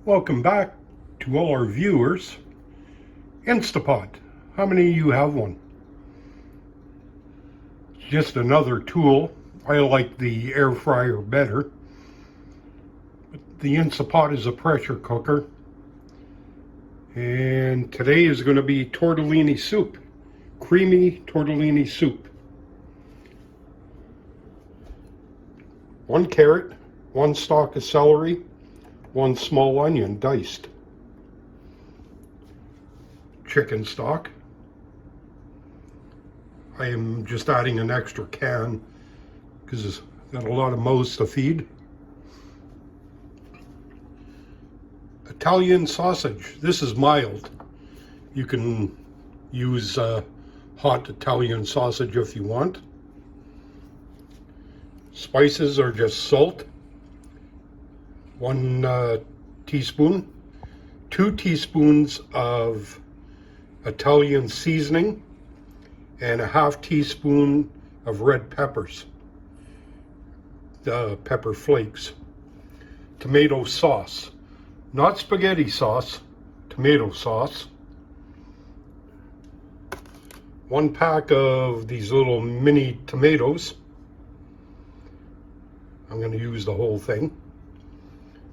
Welcome back to all our viewers. Instapot. How many of you have one? It's just another tool. I like the air fryer better. But the Instapot is a pressure cooker. And today is going to be tortellini soup. Creamy tortellini soup. 1 carrot, 1 stalk of celery, 1 small onion diced. Chicken stock. I am just adding an extra can because it's got a lot of mouths to feed. Italian sausage. This is mild. You can use hot Italian sausage if you want. Spices are just salt, 1 teaspoon, 2 teaspoons of Italian seasoning, and a ½ teaspoon of red peppers, pepper flakes. Tomato sauce, not spaghetti sauce, tomato sauce. 1 pack of these little mini tomatoes. I'm going to use the whole thing.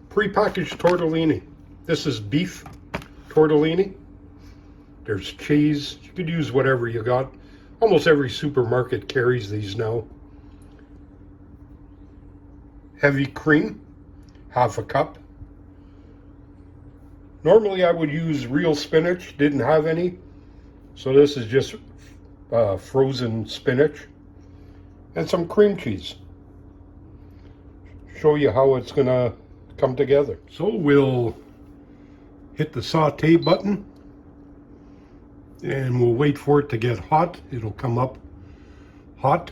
Pre-packaged tortellini. This is beef tortellini. There's cheese. You could use whatever you got. Almost every supermarket carries these now. Heavy cream, ½ cup. Normally I would use real spinach, didn't have any. So this is just frozen spinach. And some cream cheese. Show you how it's gonna come together. So we'll hit the saute button and we'll wait for it to get hot. It'll come up hot.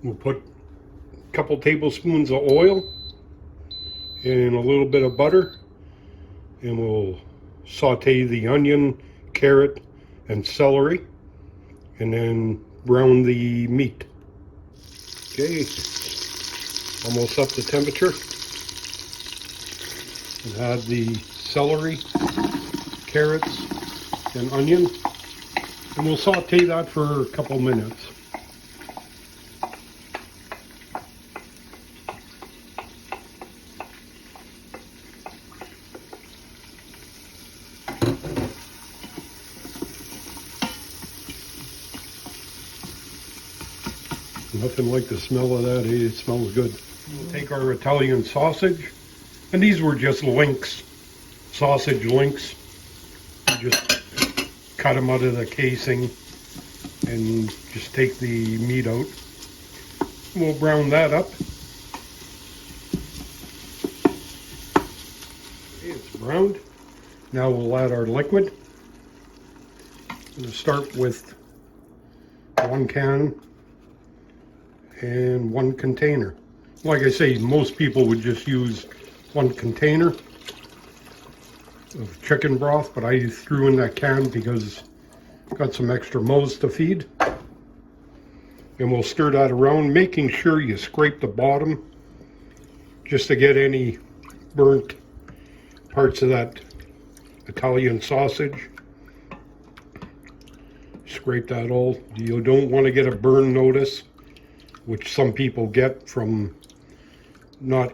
We'll put a couple tablespoons of oil and a little bit of butter, and we'll saute the onion, carrot, and celery, and then brown the meat. Okay. Almost up to temperature. And add the celery, carrots, and onion. And we'll saute that for a couple minutes. Nothing like the smell of that. It smells good. We'll take our Italian sausage, and these were just links, sausage links. Just cut them out of the casing and just take the meat out. We'll brown that up. Okay, it's browned. Now we'll add our liquid. We'll start with 1 can and 1 container. Like I say, most people would just use 1 container of chicken broth, but I threw in that can because I've got some extra mouths to feed. And we'll stir that around, making sure you scrape the bottom just to get any burnt parts of that Italian sausage. Scrape that all. You don't want to get a burn notice, which some people get from not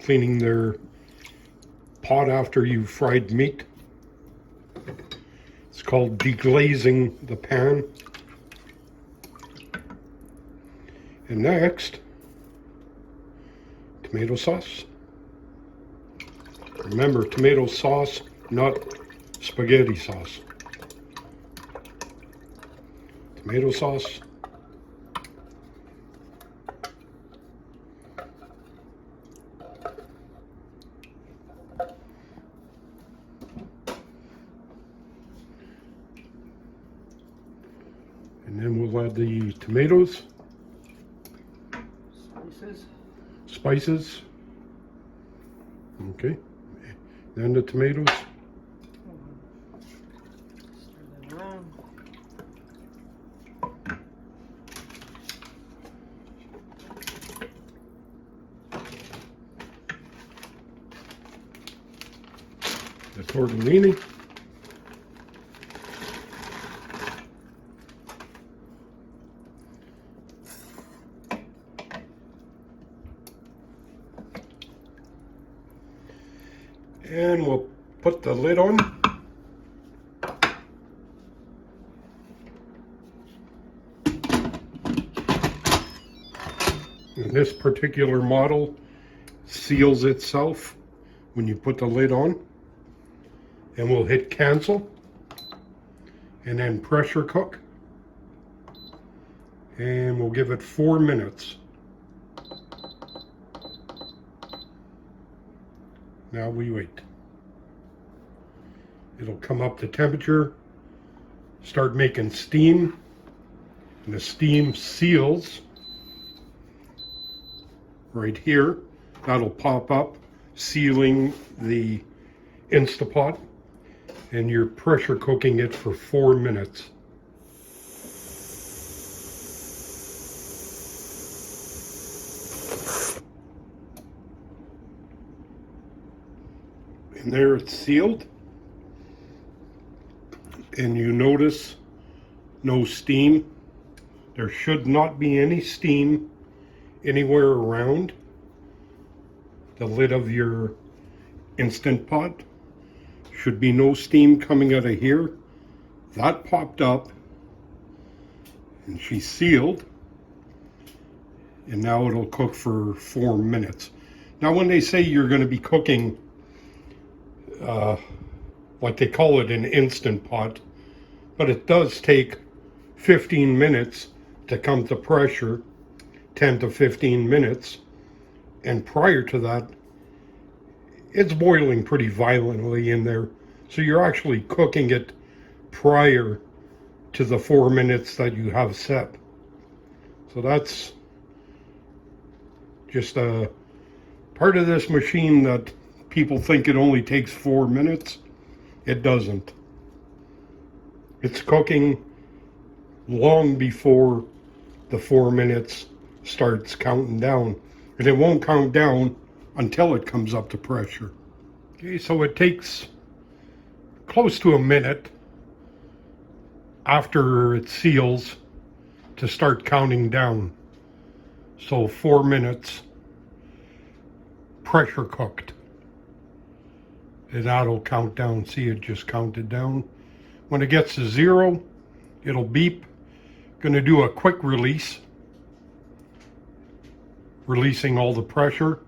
cleaning their pot after you've fried meat. It's called deglazing the pan. And next, tomato sauce. Remember, tomato sauce, not spaghetti sauce. Tomato sauce. And then we'll add the tomatoes. Spices. Okay. Then the tomatoes. Stir that around. the tortellini. And we'll put the lid on. And this particular model seals itself when you put the lid on. And we'll hit cancel and then pressure cook. And we'll give it 4 minutes. Now we wait. It'll come up to temperature, start making steam, and the steam seals right here. That'll pop up, sealing the Instapot, and you're pressure cooking it for 4 minutes. And there it's sealed. And you notice no steam. There should not be any steam anywhere around the lid of your Instant Pot. Should be no steam coming out of here. That popped up and she's sealed. And now it'll cook for 4 minutes. Now when they say you're going to be cooking like they call it an Instant Pot, but it does take 15 minutes to come to pressure, 10 to 15 minutes, and prior to that it's boiling pretty violently in there, so you're actually cooking it prior to the 4 minutes that you have set. So that's just a part of this machine that people think it only takes 4 minutes. It doesn't. It's cooking long before the 4 minutes starts counting down. And it won't count down until it comes up to pressure. Okay, so it takes close to a minute after it seals to start counting down. So 4 minutes pressure cooked. And that'll count down. See, it just counted down. When it gets to 0, it'll beep. Gonna do a quick release, releasing all the pressure,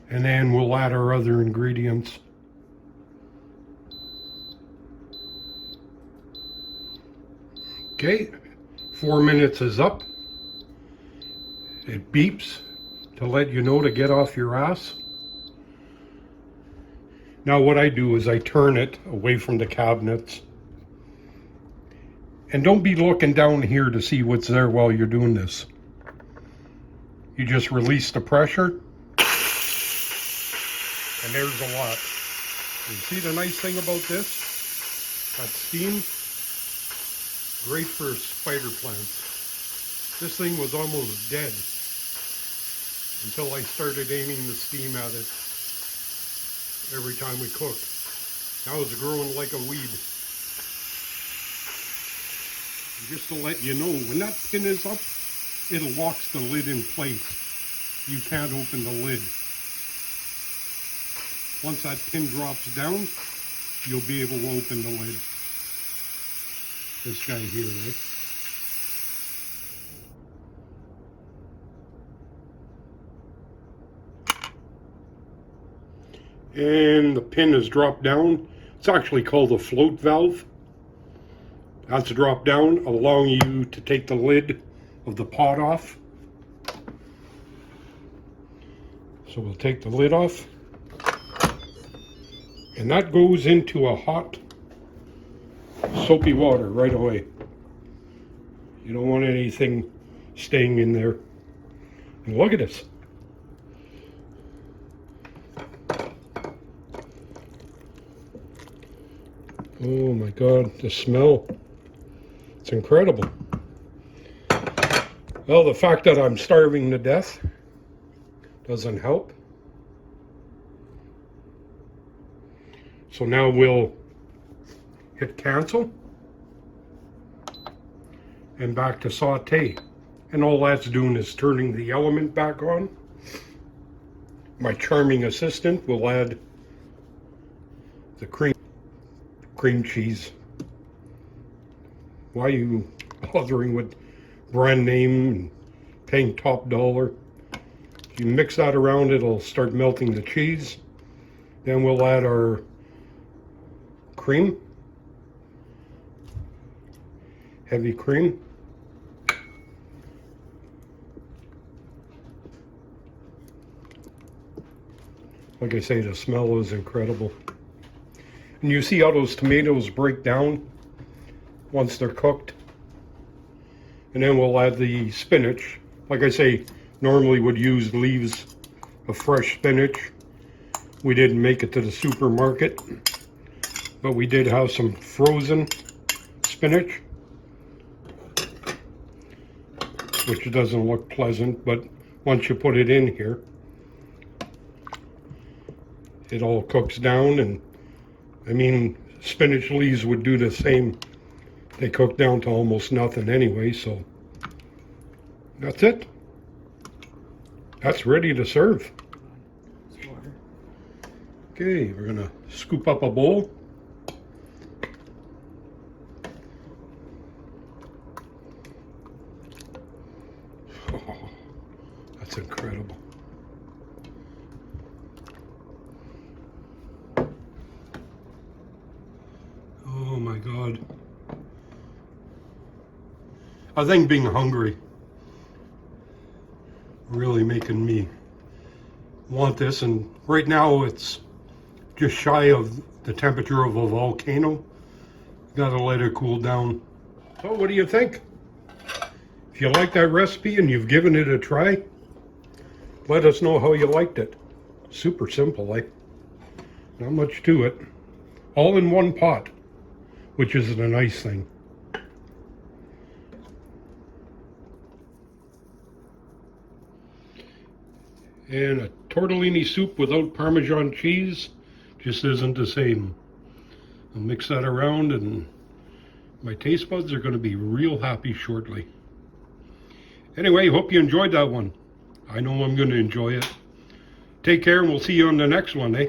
and then we'll add our other ingredients. Okay, 4 minutes is up. It beeps to let you know to get off your ass. Now what I do is I turn it away from the cabinets. And don't be looking down here to see what's there while you're doing this. You just release the pressure. And there's a lot. You see the nice thing about this? That steam. Great for spider plants. This thing was almost dead until I started aiming the steam at it every time we cooked. Now it's growing like a weed. And just to let you know, when that pin is up, it locks the lid in place. You can't open the lid. Once that pin drops down, you'll be able to open the lid. This guy here, right? And the pin is dropped down. It's actually called a float valve. That's dropped down, allowing you to take the lid of the pot off. So we'll take the lid off. And that goes into a hot, soapy water right away. You don't want anything staying in there. And look at this. Oh my God, the smell. It's incredible. Well, the fact that I'm starving to death doesn't help. So now we'll hit cancel and back to saute. And all that's doing is turning the element back on. My charming assistant will add the cream cheese. Why are you bothering with brand name and paying top dollar? If you mix that around, it'll start melting the cheese. Then we'll add our cream, heavy cream. Like I say, the smell is incredible. And you see how those tomatoes break down once they're cooked. And then we'll add the spinach. Like I say, normally would use leaves of fresh spinach. We didn't make it to the supermarket, but we did have some frozen spinach, which doesn't look pleasant, but once you put it in here, it all cooks down. And I mean, spinach leaves would do the same. They cook down to almost nothing anyway, so that's it. That's ready to serve. Okay, we're gonna scoop up a bowl. Oh, that's incredible. Oh my God. I think being hungry really making me want this, and right now it's just shy of the temperature of a volcano. Gotta let it cool down. So what do you think? If you like that recipe and you've given it a try, let us know how you liked it. Super simple, eh? Not much to it. All in one pot, which is a nice thing. And a tortellini soup without Parmesan cheese just isn't the same. I'll mix that around and my taste buds are going to be real happy shortly. Anyway, hope you enjoyed that one. I know I'm going to enjoy it. Take care and we'll see you on the next one, eh?